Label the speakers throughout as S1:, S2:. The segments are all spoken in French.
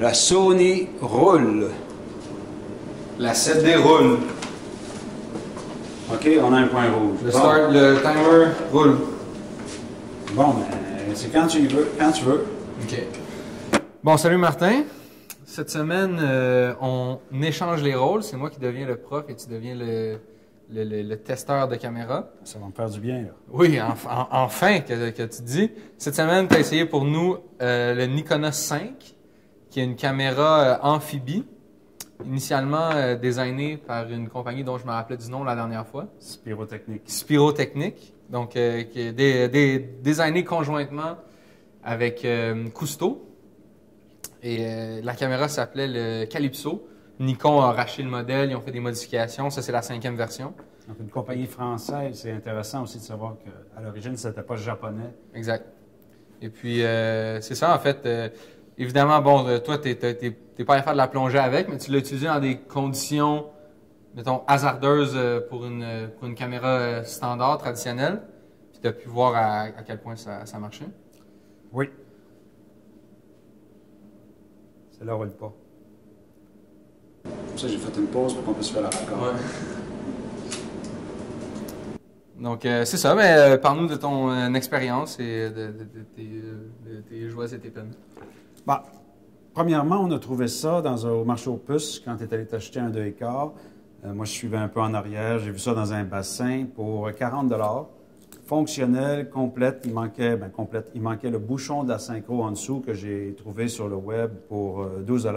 S1: La Sony roule.
S2: La 7D roule.
S1: OK, on a un point rouge.
S2: Le timer roule.
S1: Bon, ben, c'est quand tu veux. Quand tu veux.
S2: OK. Bon, salut Martin. Cette semaine, on échange les rôles. C'est moi qui deviens le prof et tu deviens le testeur de caméra.
S1: Ça va me faire du bien, là.
S2: Oui, enfin que tu dis. Cette semaine, tu as essayé pour nous le Nikonos 5, qui est une caméra amphibie, initialement designée par une compagnie dont je me rappelais du nom la dernière fois.
S1: Spirotechnique.
S2: Spirotechnique, donc qui est designée conjointement avec Cousteau. Et la caméra s'appelait le Calypso. Nikon a racheté le modèle, ils ont fait des modifications. Ça, c'est la 5e version.
S1: Donc, une compagnie française, c'est intéressant aussi de savoir qu'à l'origine, ce n'était pas japonais.
S2: Exact. Et puis, c'est ça, en fait. Évidemment, bon, toi, tu n'es pas allé faire de la plongée avec, mais tu l'as utilisé dans des conditions, mettons, hasardeuses pour une caméra standard, traditionnelle. Puis, tu as pu voir à quel point ça marchait.
S1: Oui. C'est là où elle pas. Pour ça, j'ai fait une pause pour qu'on puisse faire la raccord.
S2: Ouais. Donc, c'est ça, mais parle-nous de ton expérience et de tes joies et tes peines.
S1: Bon, premièrement, on a trouvé ça au marché aux puces quand tu es allé t'acheter un 2,4. Moi, je suivais un peu en arrière. J'ai vu ça dans un bassin pour 40 $. Fonctionnel, complète. Il manquait le bouchon de la synchro en dessous que j'ai trouvé sur le web pour 12 $.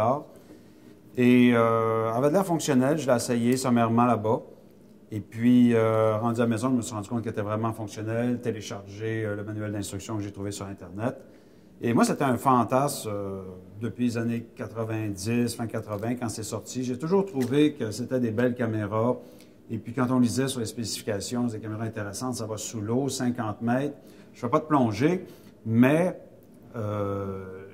S1: Et avait de l'air fonctionnel. Je l'ai essayé sommairement là-bas. Et puis, rendu à la maison, je me suis rendu compte qu'il était vraiment fonctionnel. Téléchargé le manuel d'instruction que j'ai trouvé sur Internet. Et moi, c'était un fantasme depuis les années 90, fin 80, quand c'est sorti. J'ai toujours trouvé que c'était des belles caméras. Et puis, quand on lisait sur les spécifications, c'est des caméras intéressantes, ça va sous l'eau, 50 mètres. Je ne fais pas de plongée, mais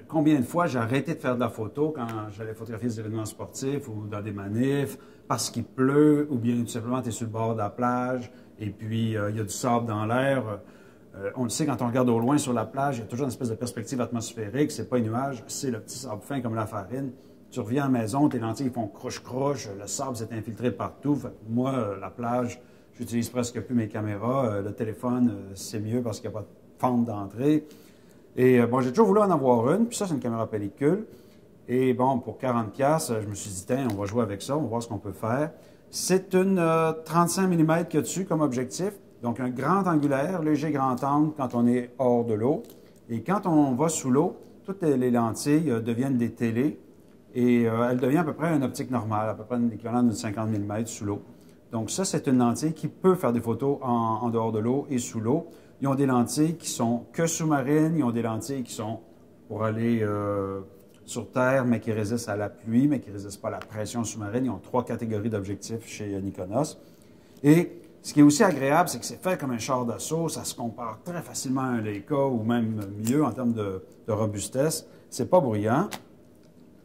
S1: combien de fois j'ai arrêté de faire de la photo quand j'allais photographier des événements sportifs ou dans des manifs, parce qu'il pleut, ou bien tout simplement tu es sur le bord de la plage, et puis il y a du sable dans l'air. On le sait, quand on regarde au loin sur la plage, il y a toujours une espèce de perspective atmosphérique. C'est pas un nuage, c'est le petit sable fin comme la farine. Tu reviens à la maison, tes lentilles font croche-croche, le sable s'est infiltré partout. Fait que moi, la plage, j'utilise presque plus mes caméras. Le téléphone, c'est mieux parce qu'il n'y a pas de fente d'entrée. Et bon, j'ai toujours voulu en avoir une, puis ça, c'est une caméra pellicule. Et bon, pour 40$, je me suis dit, tiens, on va jouer avec ça, on va voir ce qu'on peut faire. C'est une 35 mm qu'il y a dessus comme objectif. Donc, un grand angulaire, léger grand angle quand on est hors de l'eau. Et quand on va sous l'eau, toutes les lentilles deviennent des télés et elles deviennent à peu près une optique normale, à peu près l'équivalent d'une 50 mm sous l'eau. Donc, ça, c'est une lentille qui peut faire des photos en dehors de l'eau et sous l'eau. Ils ont des lentilles qui sont que sous-marines, ils ont des lentilles qui sont pour aller sur Terre, mais qui résistent à la pluie, mais qui ne résistent pas à la pression sous-marine. Ils ont 3 catégories d'objectifs chez Nikonos. Et ce qui est aussi agréable, c'est que c'est fait comme un char d'assaut. Ça se compare très facilement à un Leica ou même mieux en termes de robustesse. C'est pas bruyant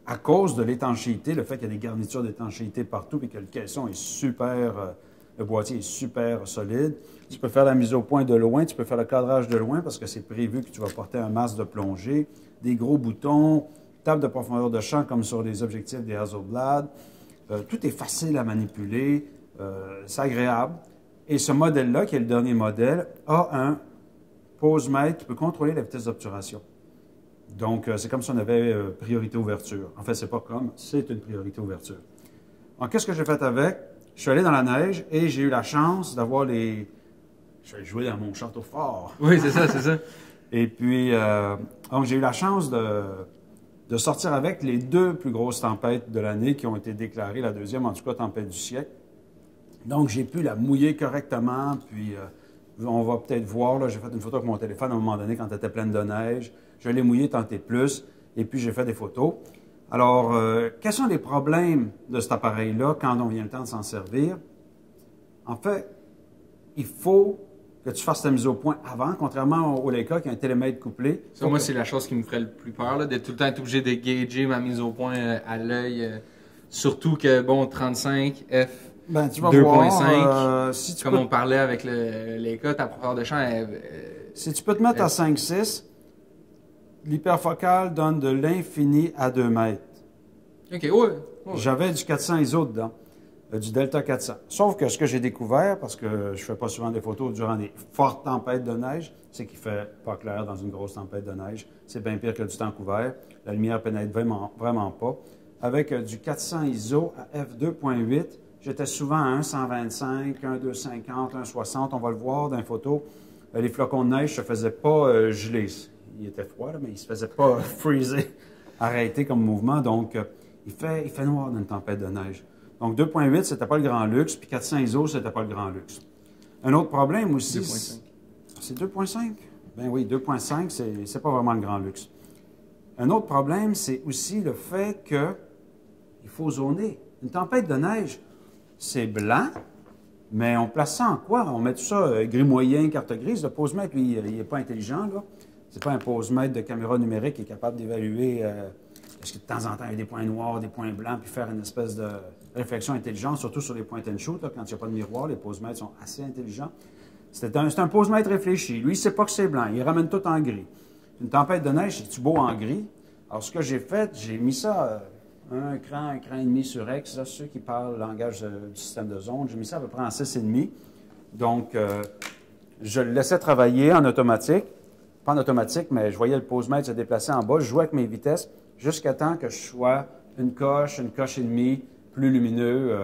S1: à cause de l'étanchéité, le fait qu'il y a des garnitures d'étanchéité partout et que le caisson est super, le boîtier est super solide. Tu peux faire la mise au point de loin, tu peux faire le cadrage de loin parce que c'est prévu que tu vas porter un masque de plongée, des gros boutons, table de profondeur de champ comme sur les objectifs des Hasselblad. Tout est facile à manipuler, c'est agréable. Et ce modèle-là, qui est le dernier modèle, a un pose-mètre qui peut contrôler la vitesse d'obturation. Donc, c'est comme si on avait priorité ouverture. En fait, c'est pas comme, c'est une priorité ouverture. Alors, qu'est-ce que j'ai fait avec? Je suis allé dans la neige et j'ai eu la chance d'avoir les... Je vais jouer dans mon château fort.
S2: Oui, c'est ça, c'est ça.
S1: Et puis, donc, j'ai eu la chance de sortir avec les 2 plus grosses tempêtes de l'année qui ont été déclarées, la deuxième, en tout cas, tempête du siècle. Donc, j'ai pu la mouiller correctement, puis on va peut-être voir, là, j'ai fait une photo avec mon téléphone à un moment donné quand elle était pleine de neige. Je l'ai mouillée tant et plus, et puis j'ai fait des photos. Alors, quels sont les problèmes de cet appareil-là quand on vient le temps de s'en servir? En fait, il faut que tu fasses ta mise au point avant, contrairement au Leica qui a un télémètre couplé.
S2: Ça, moi, c'est la chose qui me ferait le plus peur, là, d'être tout le temps être obligé de gager ma mise au point à l'œil. Surtout que, bon, 35, F...
S1: Ben, tu vas
S2: 2.5,
S1: si tu
S2: comme on parlait avec le Leica, ta profondeur de champ...
S1: si tu peux te mettre à 5,6, l'hyperfocale donne de l'infini à 2 mètres.
S2: OK, ouais.
S1: J'avais du 400 ISO dedans, du Delta 400. Sauf que ce que j'ai découvert, parce que je fais pas souvent des photos durant des fortes tempêtes de neige, c'est qu'il fait pas clair dans une grosse tempête de neige. C'est bien pire que du temps couvert. La lumière pénètre vraiment pas. Avec du 400 ISO à f2.8, j'étais souvent à 1.125, 1.250, 1.60. On va le voir dans les photos. Les flocons de neige ne se faisaient pas geler. Il était froid, là, mais il ne se faisait pas freezer, arrêter comme mouvement. Donc, il fait noir dans une tempête de neige. Donc, 2.8, ce n'était pas le grand luxe, puis 400 ISO, ce n'était pas le grand luxe. Un autre problème aussi...
S2: 2.5.
S1: C'est 2.5? Ben oui, 2.5, c'est pas vraiment le grand luxe. Un autre problème, c'est aussi le fait que il faut zoner. Une tempête de neige, c'est blanc, mais on place ça en quoi? On met tout ça gris moyen, carte grise. Le posemètre, lui, il n'est pas intelligent, là. C'est pas un posemètre de caméra numérique qui est capable d'évaluer est-ce que de temps en temps, il y a des points noirs, des points blancs, puis faire une espèce de réflexion intelligente, surtout sur les point and shoot, là, quand il n'y a pas de miroir, les posemètres sont assez intelligents. C'est un posemètre réfléchi. Lui, il ne sait pas que c'est blanc. Il ramène tout en gris. Une tempête de neige, c'est-tu beau en gris? Alors, ce que j'ai fait, j'ai mis ça un cran et demi sur X, là, ceux qui parlent le langage du système de zone. J'ai mis ça à peu près en 6,5. Donc, je le laissais travailler en automatique. Pas en automatique, mais je voyais le posemètre se déplacer en bas. Je jouais avec mes vitesses jusqu'à temps que je sois une coche et demie plus lumineux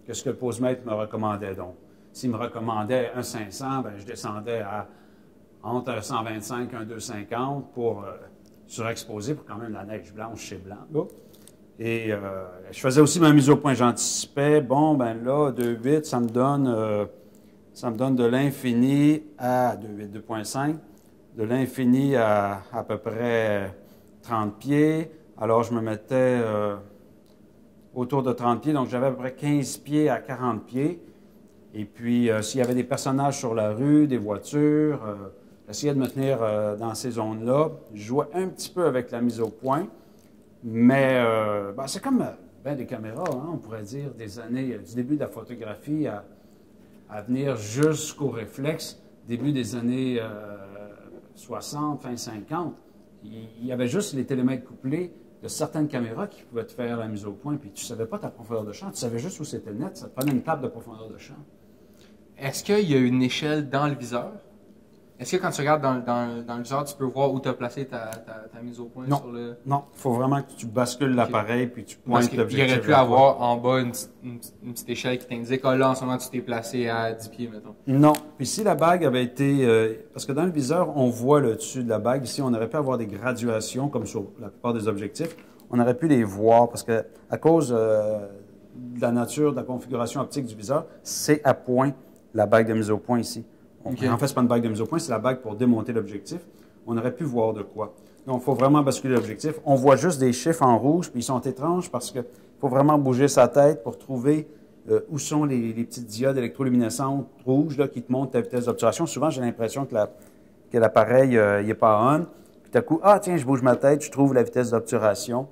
S1: que ce que le posemètre me recommandait. Donc, s'il me recommandait un 500, ben, je descendais à entre un 125 et un 250 pour surexposer pour quand même la neige blanche chez blanc. Là. Et je faisais aussi ma mise au point. J'anticipais, bon, ben là, 2.8, ça me donne de l'infini à 2.8, 2.5, de l'infini à peu près 30 pieds. Alors, je me mettais autour de 30 pieds, donc j'avais à peu près 15 pieds à 40 pieds. Et puis, s'il y avait des personnages sur la rue, des voitures, j'essayais de me tenir dans ces zones-là. Je jouais un petit peu avec la mise au point, mais ben, c'est comme ben, des caméras, hein, on pourrait dire, des années, du début de la photographie à venir jusqu'au réflexe, début des années 60, fin 50. Il y avait juste les télémètres couplés de certaines caméras qui pouvaient te faire la mise au point, puis tu ne savais pas ta profondeur de champ, tu savais juste où c'était net, ça te prenait une table de profondeur de champ.
S2: Est-ce qu'il y a une échelle dans le viseur? Est-ce que quand tu regardes dans le viseur, tu peux voir où tu as placé ta mise au point
S1: non.
S2: sur le...
S1: Non, il faut vraiment que tu bascules l'appareil puis tu pointes l'objectif.
S2: Il aurait pu avoir en bas une petite échelle qui t'indique, ah là, en ce moment, tu t'es placé à 10 pieds, mettons.
S1: Non. Puis si la bague avait été... parce que dans le viseur, on voit le dessus de la bague. Ici, on aurait pu avoir des graduations, comme sur la plupart des objectifs. On aurait pu les voir parce que à cause de la nature, de la configuration optique du viseur, c'est à point la bague de mise au point ici. Okay. En fait, ce n'est pas une bague de mise au point, c'est la bague pour démonter l'objectif. On aurait pu voir de quoi. Donc, il faut vraiment basculer l'objectif. On voit juste des chiffres en rouge, puis ils sont étranges parce qu'il faut vraiment bouger sa tête pour trouver où sont les petites diodes électroluminescentes rouges là, qui te montrent ta vitesse d'obturation. Souvent, j'ai l'impression que l'appareil n'est pas on. Puis, tout à coup, ah tiens, je bouge ma tête, je trouve la vitesse d'obturation.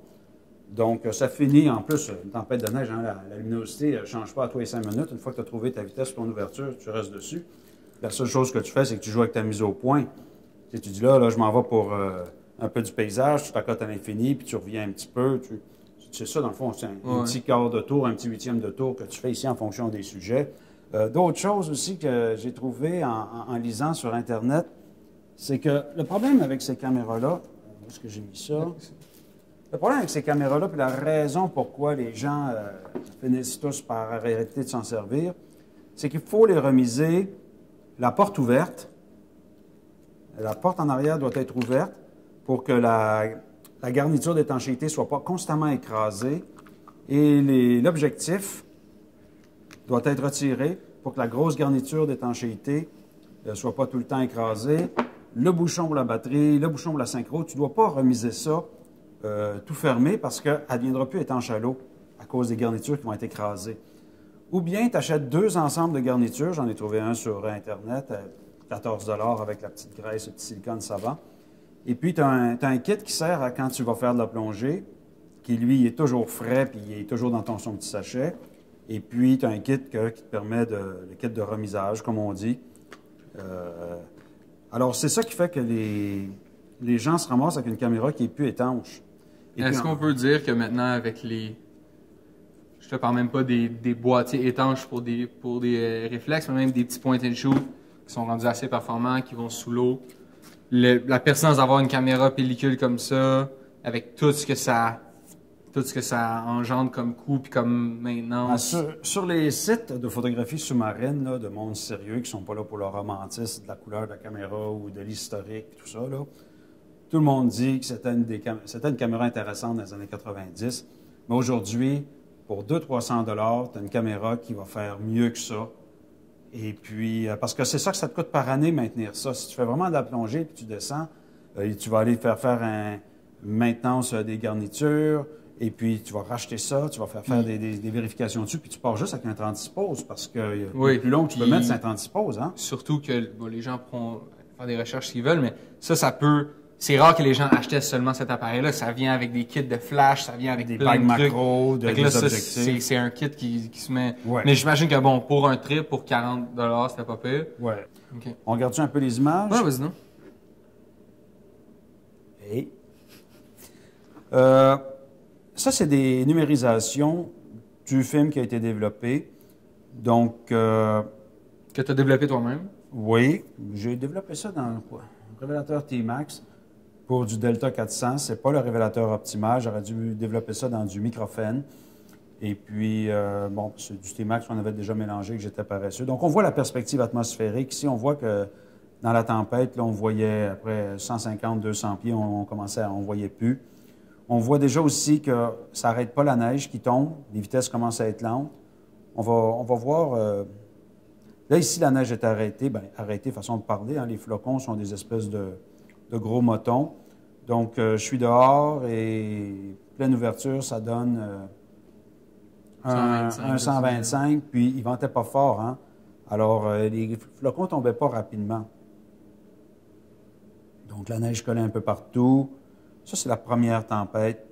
S1: Donc, ça finit, en plus, une tempête de neige, hein, la luminosité ne change pas à tous les 5 minutes. Une fois que tu as trouvé ta vitesse pour ton ouverture, tu restes dessus. La seule chose que tu fais, c'est que tu joues avec ta mise au point. Tu dis là, je m'en vais pour un peu du paysage, tu t'accotes à l'infini, puis tu reviens un petit peu. C'est ça, dans le fond, c'est un petit quart de tour, un petit huitième de tour que tu fais ici en fonction des sujets. D'autres choses aussi que j'ai trouvées en lisant sur Internet, c'est que le problème avec ces caméras-là, où est-ce que j'ai mis ça? Le problème avec ces caméras-là, puis la raison pourquoi les gens finissent tous par arrêter de s'en servir, c'est qu'il faut les remiser la porte ouverte. La porte en arrière doit être ouverte pour que la garniture d'étanchéité ne soit pas constamment écrasée. Et l'objectif doit être retiré pour que la grosse garniture d'étanchéité ne soit pas tout le temps écrasée. Le bouchon pour la batterie, le bouchon pour la synchro, tu ne dois pas remiser ça tout fermé parce qu'elle ne viendra plus étanche à l'eau à cause des garnitures qui vont être écrasées. Ou bien tu achètes 2 ensembles de garnitures, j'en ai trouvé un sur Internet, 14 $ avec la petite graisse, le petit silicone savant. Et puis tu as un kit qui sert à quand tu vas faire de la plongée, qui lui est toujours frais, puis il est toujours dans son petit sachet. Et puis tu as un kit qui te permet le kit de remisage, comme on dit. Alors c'est ça qui fait que les gens se ramassent avec une caméra qui est plus étanche.
S2: Est-ce qu'on peut dire que maintenant, avec les... Je te parle même pas des boîtiers étanches pour des réflexes, mais même des petits point and shoot qui sont rendus assez performants, qui vont sous l'eau. La pertinence d'avoir une caméra pellicule comme ça, avec tout ce que ça engendre comme coût puis comme maintenance.
S1: Sur les sites de photographie sous-marine, là, de monde sérieux qui sont pas là pour le romantisme, de la couleur de la caméra ou de l'historique, tout ça, là, tout le monde dit que c'était une caméra intéressante dans les années 90. Mais aujourd'hui, pour 200-300 $, tu as une caméra qui va faire mieux que ça. Et puis, parce que c'est ça que ça te coûte par année maintenir ça. Si tu fais vraiment de la plongée puis tu descends, tu vas aller faire une maintenance des garnitures, et puis tu vas racheter ça, tu vas faire des vérifications dessus, puis tu pars juste avec un 36 poses, parce que le plus long que tu peux mettre, c'est un 36 poses. Hein?
S2: Surtout que les gens pourront faire des recherches s'ils veulent, mais ça peut... C'est rare que les gens achetaient seulement cet appareil-là. Ça vient avec des kits de flash, ça vient avec
S1: des
S2: plein
S1: bagues
S2: de trucs.
S1: macro, des objectifs.
S2: C'est un kit qui se met...
S1: Ouais.
S2: Mais j'imagine que bon, pour un trip, pour 40 $, c'était pas pire.
S1: Ouais.
S2: Okay.
S1: On regarde-tu un peu les images?
S2: Ouais, vas-y, non?
S1: Et... ça, c'est des numérisations du film qui a été développé. Donc...
S2: que tu as développé toi-même?
S1: Oui, j'ai développé ça dans quoi? Un révélateur T-Max pour du Delta 400. C'est pas le révélateur optimal. J'aurais dû développer ça dans du microphène. Et puis, bon, c'est du T-Max qu'on avait déjà mélangé, que j'étais paresseux. Donc, on voit la perspective atmosphérique. Ici, on voit que dans la tempête, là, on voyait après 150-200 pieds, on voyait plus. On voit déjà aussi que ça n'arrête pas la neige qui tombe. Les vitesses commencent à être lentes. On va voir... là, ici, la neige est arrêtée. Bien, arrêtée, façon de parler. Hein. Les flocons sont des espèces de gros motons. Donc, je suis dehors et pleine ouverture, ça donne un 125. Puis, il ventait pas fort. Hein. Alors, les flocons ne tombaient pas rapidement. Donc, la neige collait un peu partout. Ça, c'est la première tempête.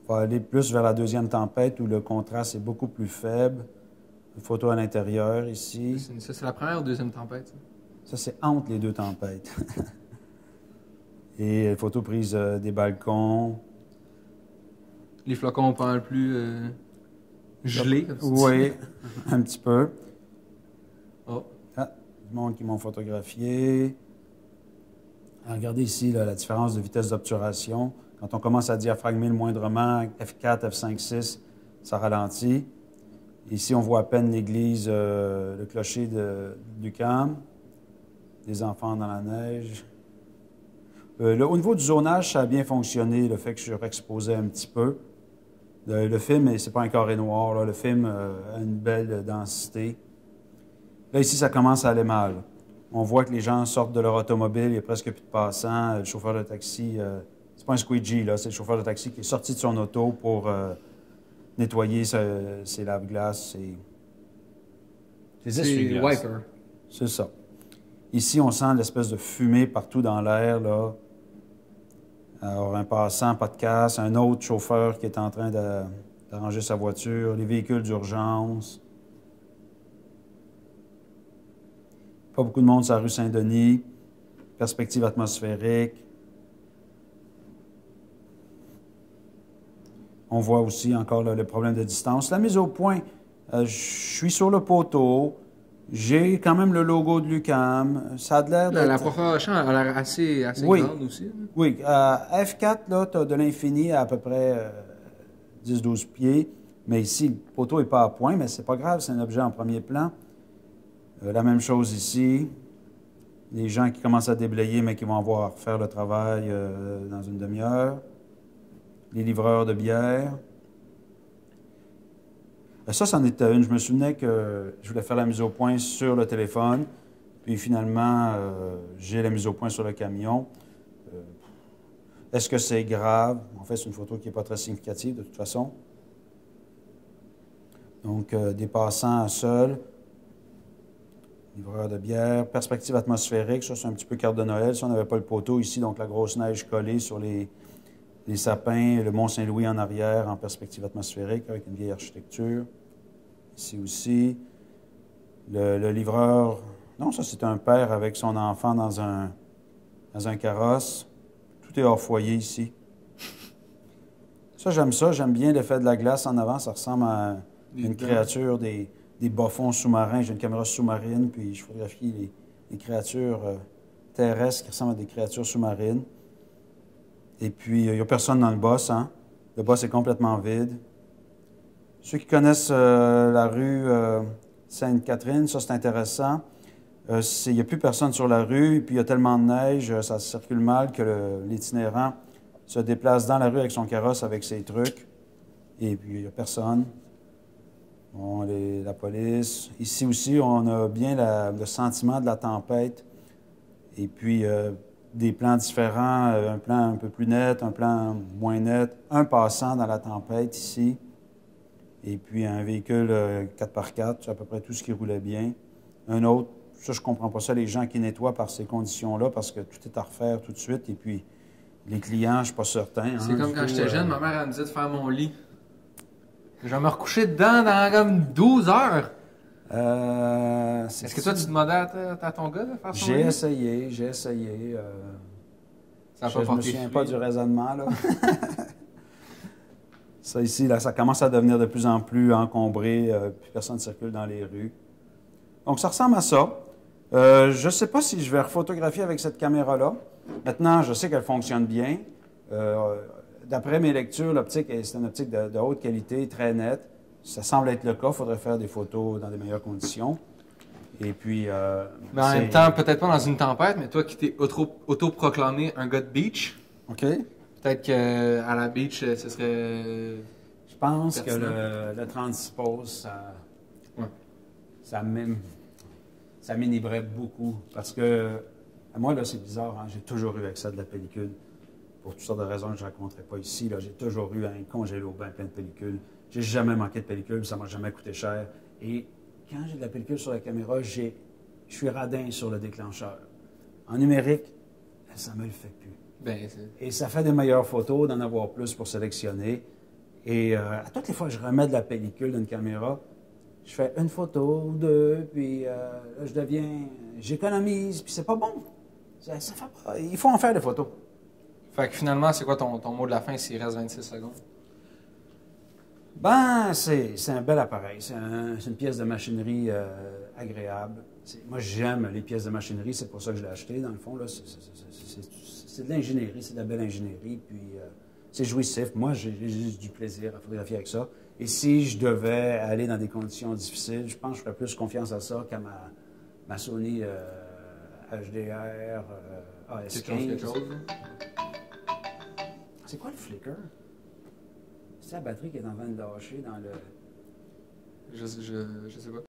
S1: On va aller plus vers la deuxième tempête où le contraste est beaucoup plus faible. Une photo à l'intérieur ici.
S2: Ça, c'est la première ou deuxième tempête?
S1: Ça, c'est entre les deux tempêtes. Et photo prise des balcons.
S2: Les flocons ont pas mal plus gelés, comme ça.
S1: Oui, un petit peu.
S2: Oh.
S1: Ah, du monde qui m'ont photographié. Alors, regardez ici là, la différence de vitesse d'obturation. Quand on commence à diaphragmer le moindrement, F4, F5, 6, ça ralentit. Ici, on voit à peine l'église, le clocher du camp, des enfants dans la neige. Au niveau du zonage, ça a bien fonctionné, le fait que je surexposais un petit peu. Le film, c'est pas un carré noir, là. Le film a une belle densité. Là, ici, ça commence à aller mal. On voit que les gens sortent de leur automobile, il n'y a presque plus de passants. Le chauffeur de taxi, c'est pas un squeegee, là, c'est le chauffeur de taxi qui est sorti de son auto pour nettoyer ses lave-glaces, ses essuie-glaces.
S2: Wiper.
S1: C'est ça. Ici, on sent l'espèce de fumée partout dans l'air, là. Alors, un passant, pas de casse, un autre chauffeur qui est en train d'arranger sa voiture, les véhicules d'urgence. Pas beaucoup de monde sur la rue Saint-Denis. Perspective atmosphérique. On voit aussi encore là, le problème de distance. La mise au point, je suis sur le poteau. J'ai quand même le logo de l'UQAM. Ça a l'air d'être...
S2: La profondeur de champ a l'air assez
S1: Oui.
S2: grande aussi. Là.
S1: Oui. F4, là, tu as de l'infini à peu près 10-12 pieds. Mais ici, le poteau n'est pas à point, mais c'est pas grave, c'est un objet en premier plan. La même chose ici. Les gens qui commencent à déblayer, mais qui vont avoir à refaire le travail dans une demi-heure. Les livreurs de bière. Ça, c'en était une. Je me souvenais que je voulais faire la mise au point sur le téléphone. Puis finalement, j'ai la mise au point sur le camion. Est-ce que c'est grave? En fait, c'est une photo qui n'est pas très significative de toute façon. Donc, des passants seuls. Livreur de bière. Perspective atmosphérique. Ça, c'est un petit peu carte de Noël. Si on n'avait pas le poteau ici, donc la grosse neige collée sur les sapins, le Mont-Saint-Louis en arrière en perspective atmosphérique avec une vieille architecture. Ici aussi. Le livreur... Non, ça, c'est un père avec son enfant dans un carrosse. Tout est hors foyer ici. Ça, j'aime ça. J'aime bien l'effet de la glace en avant. Ça ressemble à
S2: Des
S1: une
S2: dents.
S1: créature, des bas-fonds sous-marins. J'ai une caméra sous-marine, puis je photographie les créatures terrestres qui ressemblent à des créatures sous-marines. Et puis, il n'y a personne dans le boss, hein? Le boss est complètement vide. Ceux qui connaissent la rue Sainte-Catherine, ça, c'est intéressant. Il n'y a plus personne sur la rue, et puis il y a tellement de neige, ça circule mal que l'itinérant se déplace dans la rue avec son carrosse, avec ses trucs, et puis il n'y a personne. Bon, la police. Ici aussi, on a bien le sentiment de la tempête, et puis des plans différents, un plan un peu plus net, un plan moins net, un passant dans la tempête ici, et puis un véhicule 4x4, c'est à peu près tout ce qui roulait bien. Un autre. Ça, je ne comprends pas ça, les gens qui nettoient par ces conditions-là, parce que tout est à refaire tout de suite. Et puis, les clients, je ne suis pas certain.
S2: C'est comme quand j'étais jeune, ma mère elle me disait de faire mon lit. Je vais me recoucher dedans dans comme 12 heures. Est-ce que toi, tu demandais à ton gars de faire son lit?
S1: J'ai essayé.
S2: Ça n'a
S1: Je
S2: pas
S1: ne me
S2: porté
S1: souviens
S2: fruit.
S1: pas du raisonnement, là. Ça ici, là, ça commence à devenir de plus en plus encombré, puis personne ne circule dans les rues. Donc, ça ressemble à ça. Je ne sais pas si je vais refotographier avec cette caméra-là. Maintenant, je sais qu'elle fonctionne bien. D'après mes lectures, l'optique, c'est une optique de haute qualité, très nette. Ça semble être le cas. Il faudrait faire des photos dans des meilleures conditions. Et puis...
S2: Mais en même temps, peut-être pas dans une tempête, mais toi qui t'es autoproclamé un gars de beach,
S1: OK.
S2: peut-être qu'à la beach, ce serait...
S1: Je pense
S2: pertinent.
S1: que le transpose,
S2: Ouais.
S1: ça m'énibrait beaucoup. Parce que, moi, là, c'est bizarre, hein, j'ai toujours eu accès à de la pellicule. Pour toutes sortes de raisons que je ne raconterai pas ici, là, j'ai toujours eu un congélo bain plein de pellicules. J'ai jamais manqué de pellicule, ça ne m'a jamais coûté cher. Et quand j'ai de la pellicule sur la caméra, je suis radin sur le déclencheur. En numérique, ça ne me le fait plus.
S2: Ben,
S1: Et ça fait des meilleures photos, d'en avoir plus pour sélectionner. Et à toutes les fois que je remets de la pellicule d'une caméra, je fais une photo ou deux, puis là, j'économise, puis c'est pas bon. Ça fait pas. Il faut en faire des photos.
S2: fait que finalement, c'est quoi ton mot de la fin s'il reste 26 secondes?
S1: Ben, c'est un bel appareil. C'est une pièce de machinerie agréable. Moi, j'aime les pièces de machinerie, c'est pour ça que je l'ai acheté, dans le fond. Là, c'est de l'ingénierie, c'est de la belle ingénierie, puis c'est jouissif. Moi, j'ai juste du plaisir à photographier avec ça. Et si je devais aller dans des conditions difficiles, je pense que je ferais plus confiance à ça qu'à ma Sony HDR AS15.
S2: Quelque chose, là?
S1: C'est quoi le flicker? C'est la batterie qui est en train de lâcher dans le...
S2: Je sais pas.